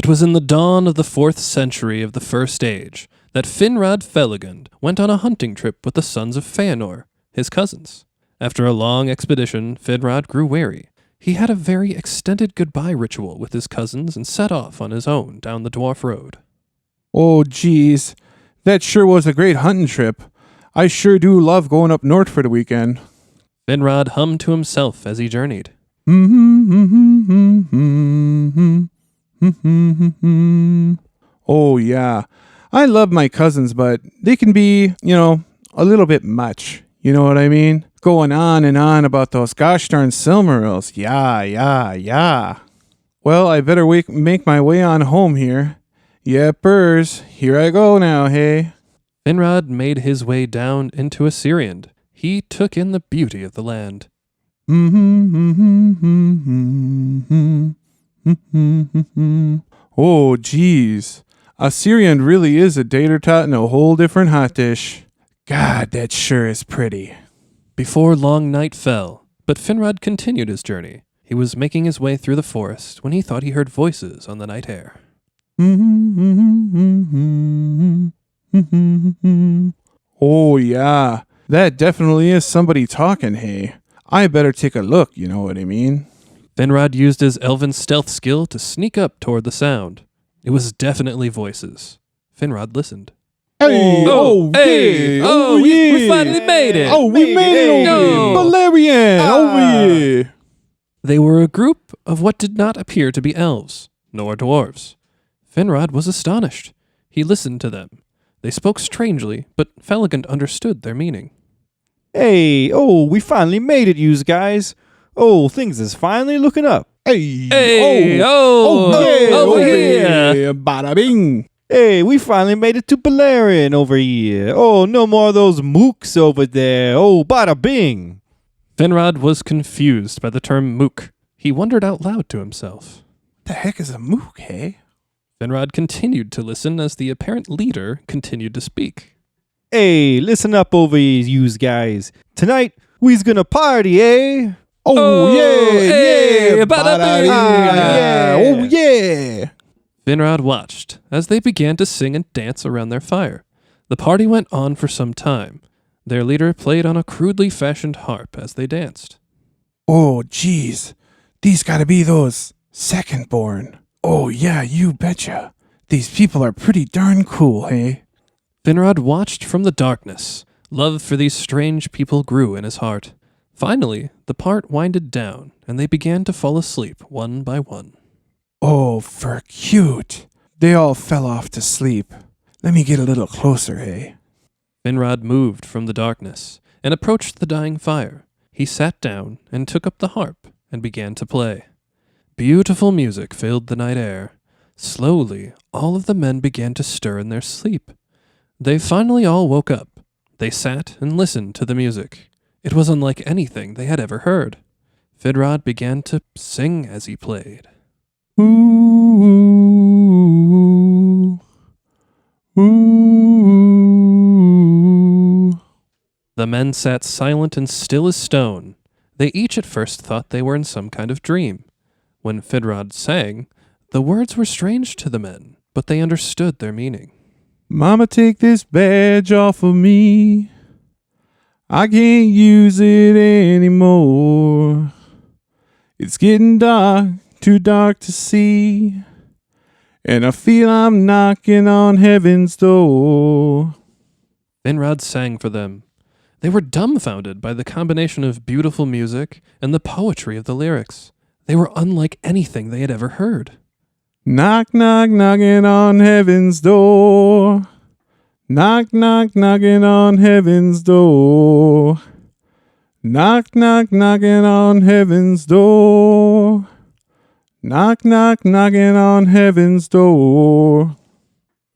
It was in the dawn of the 4th century of the First Age that Finrod Felagund went on a hunting trip with the sons of Feanor, his cousins. After a long expedition, Finrod grew weary. He had a very extended goodbye ritual with his cousins and set off on his own down the dwarf road. Oh, geez. That sure was a great hunting trip. I sure do love going up north for the weekend. Finrod hummed to himself as he journeyed. Oh, yeah. I love my cousins, but they can be, a little bit much. You know what I mean? Going on and on about those gosh darn Silmarils. Yeah. Well, I better make my way on home here. Yepers, here I go now, hey. Finrod made his way down into Assyriand. He took in the beauty of the land. Oh, geez. Assyriand really is a tater tot and a whole different hot dish. God, that sure is pretty. Before long night fell, but Finrod continued his journey. He was making his way through the forest when he thought he heard voices on the night air. Oh, yeah. That definitely is somebody talking, hey. I better take a look, you know what I mean? Finrod used his elven stealth skill to sneak up toward the sound. It was definitely voices. Finrod listened. Hey! We finally made it! Oh, we made it over here! Beleriand! Over here! They were a group of what did not appear to be elves, nor dwarves. Finrod was astonished. He listened to them. They spoke strangely, but Felagund understood their meaning. Hey, we finally made it, yous guys. Things is finally looking up. Over here. Bada bing. Hey, we finally made it to Beleriand over here. No more of those mooks over there. Bada bing. Finrod was confused by the term mook. He wondered out loud to himself. The heck is a mook, hey? Finrod continued to listen as the apparent leader continued to speak. Hey, listen up over here, yous guys. Tonight, we's gonna party, eh? Yeah. Bada bing. Yeah. Oh, yeah. Finrod watched as they began to sing and dance around their fire. The party went on for some time. Their leader played on a crudely fashioned harp as they danced. Oh, geez. These gotta be those second-born. Oh, yeah, you betcha. These people are pretty darn cool, hey? Finrod watched from the darkness. Love for these strange people grew in his heart. Finally, the part winded down, and they began to fall asleep one by one. Oh, for cute. They all fell off to sleep. Let me get a little closer, hey? Finrod moved from the darkness and approached the dying fire. He sat down and took up the harp and began to play. Beautiful music filled the night air. Slowly, all of the men began to stir in their sleep. They finally all woke up. They sat and listened to the music. It was unlike anything they had ever heard. Finrod began to sing as he played. Ooh, ooh. The men sat silent and still as stone. They each at first thought they were in some kind of dream. When Finrod sang, the words were strange to the men, but they understood their meaning. Mama, take this badge off of me. I can't use it anymore. It's getting dark, too dark to see. And I feel I'm knocking on heaven's door. Finrod sang for them. They were dumbfounded by the combination of beautiful music and the poetry of the lyrics. They were unlike anything they had ever heard. Knock, knock, knocking on heaven's door. Knock, knock, knocking on heaven's door. Knock, knock, knocking on heaven's door. Knock, knock, knocking on heaven's door.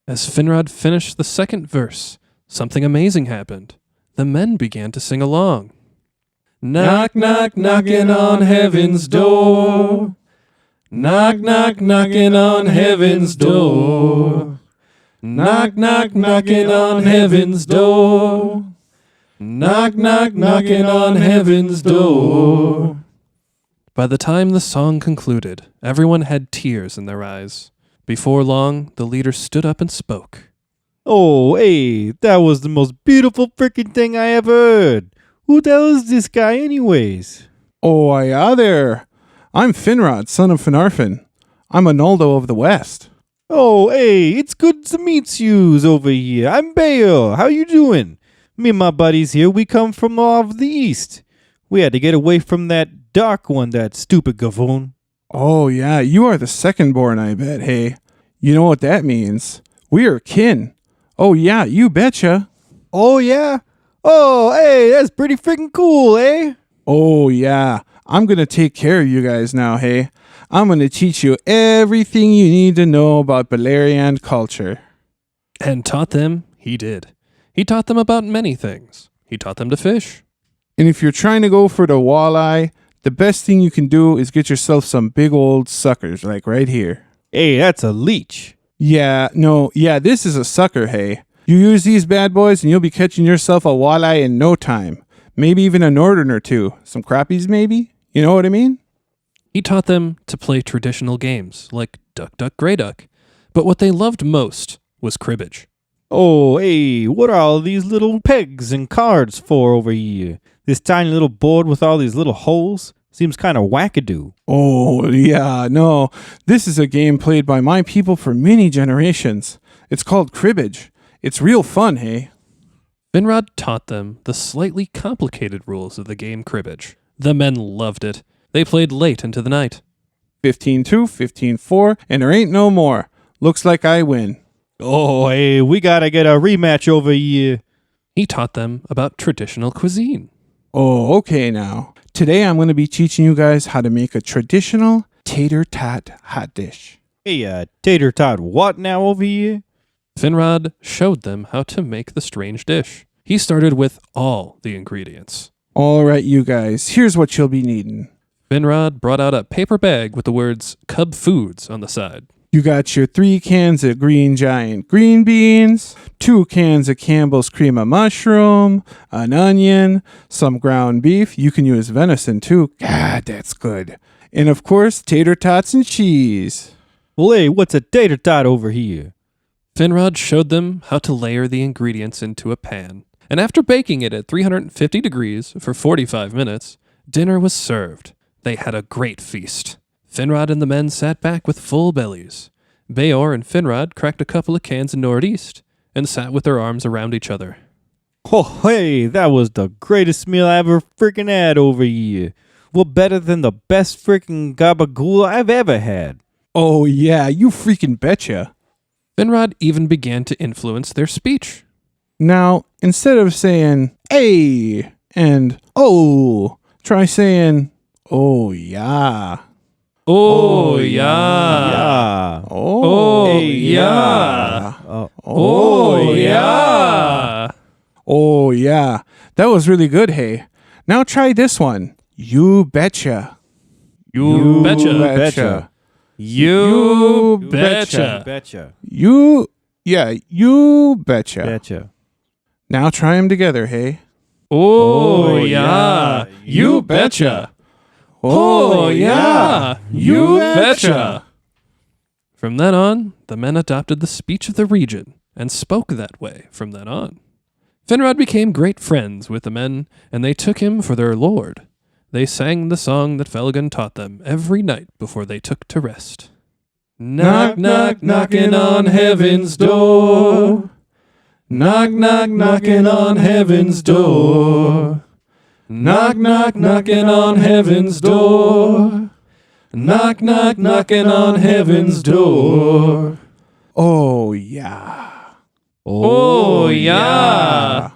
As Finrod finished the second verse, something amazing happened. The men began to sing along. Knock, knock, knocking on heaven's door. Knock, knock, knocking on heaven's door. Knock, knock, knocking on heaven's door. Knock, knock, knocking on heaven's door. By the time the song concluded, everyone had tears in their eyes. Before long, the leader stood up and spoke. Oh, hey, that was the most beautiful freaking thing I ever heard. Who the hell is this guy anyways? Oh, yeah there. I'm Finrod, son of Finarfin. I'm a Noldo of the West. Oh, hey, it's good to meet yous over here. I'm Beor. How you doing? Me and my buddies here, we come from off the east. We had to get away from that dark one, that stupid gavoon. Oh, yeah, you are the second born, I bet, hey. You know what that means. We are kin. Oh, yeah, you betcha. Oh, yeah? Oh, hey, that's pretty freaking cool, eh? Oh, yeah. I'm going to take care of you guys now, hey. I'm going to teach you everything you need to know about Beleriand culture. And taught them, he did. He taught them about many things. He taught them to fish. And if you're trying to go for the walleye, the best thing you can do is get yourself some big old suckers, like right here. Hey, that's a leech. Yeah, this is a sucker, hey. You use these bad boys and you'll be catching yourself a walleye in no time. Maybe even a northern or two. Some crappies, maybe? You know what I mean? He taught them to play traditional games like Duck, Duck, Grey Duck. But what they loved most was cribbage. Oh, hey, what are all these little pegs and cards for over here? This tiny little board with all these little holes? Seems kind of wackadoo. Oh, yeah, no. This is a game played by my people for many generations. It's called cribbage. It's real fun, hey? Finrod taught them the slightly complicated rules of the game cribbage. The men loved it. They played late into the night. 15-2, 15-4, and there ain't no more. Looks like I win. Oh, hey, we gotta get a rematch over here. He taught them about traditional cuisine. Oh, okay now. Today I'm going to be teaching you guys how to make a traditional tater tot hot dish. Hey, tater tot what now over here? Finrod showed them how to make the strange dish. He started with all the ingredients. All right, you guys, here's what you'll be needing. Finrod brought out a paper bag with the words Cub Foods on the side. You got your 3 cans of green giant green beans, 2 cans of Campbell's cream of mushroom, an onion, some ground beef. You can use venison too. God, that's good. And of course, tater tots and cheese. Well, hey, what's a tater tot over here? Finrod showed them how to layer the ingredients into a pan. And after baking it at 350 degrees for 45 minutes, dinner was served. They had a great feast. Finrod and the men sat back with full bellies. Beor and Finrod cracked a couple of cans of Northeast and sat with their arms around each other. Oh, hey, that was the greatest meal I ever freaking had over here. What better than the best freaking gabagool I've ever had? Oh yeah, you freaking betcha. Finrod even began to influence their speech. Now, instead of saying, hey, and oh, try saying, oh yeah. Oh, yeah. Oh, yeah. Oh, yeah. Oh, yeah. That was really good, hey. Now try this one. You betcha. You betcha. betcha. You betcha. Betcha. You betcha. Betcha. Now try them together, hey. Oh, yeah. You betcha. Oh, yeah. You betcha. From then on, the men adopted the speech of the region and spoke that way from then on. Finrod became great friends with the men, and they took him for their lord. They sang the song that Felgen taught them every night before they took to rest. Knock, knock, knocking on heaven's door. Knock, knock, knocking on heaven's door. Knock, knock, knocking on heaven's door. Knock, knock, knocking on heaven's door. Oh, yeah. Oh, yeah.